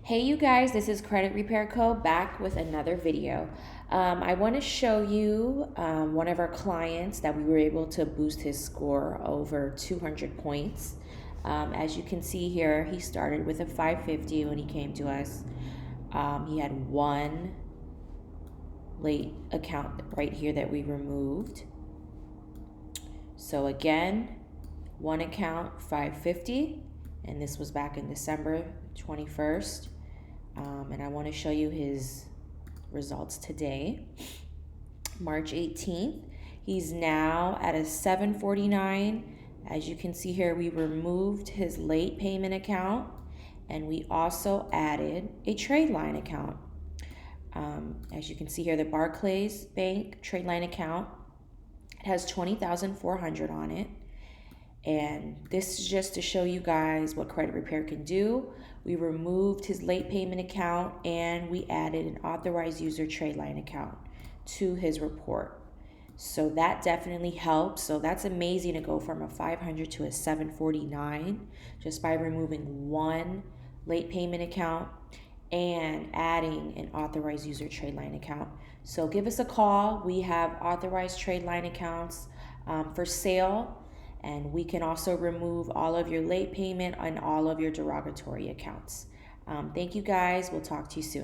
Hey you guys, this is Credit Repair Co. back with another video. I want to show you one of our clients that we were able to boost his score over 200 points. As you can see here, he started with a 550 when he came to us. He had one late account right here that we removed. So again, one account 550, and this was back in December 21st. And I want to show you his results today. March 18th, he's now at a 749. As you can see here, we removed his late payment account and we also added a trade line account. As you can see here, the Barclays Bank trade line account, it has 20,400 on it. And this is just to show you guys what credit repair can do. We removed his late payment account and we added an authorized user trade line account to his report. So that definitely helps. So that's amazing to go from a 500 to a 749 just by removing one late payment account and adding an authorized user trade line account. So give us a call. We have authorized trade line accounts for sale. And we can also remove all of your late payment and all of your derogatory accounts. Thank you guys. We'll talk to you soon.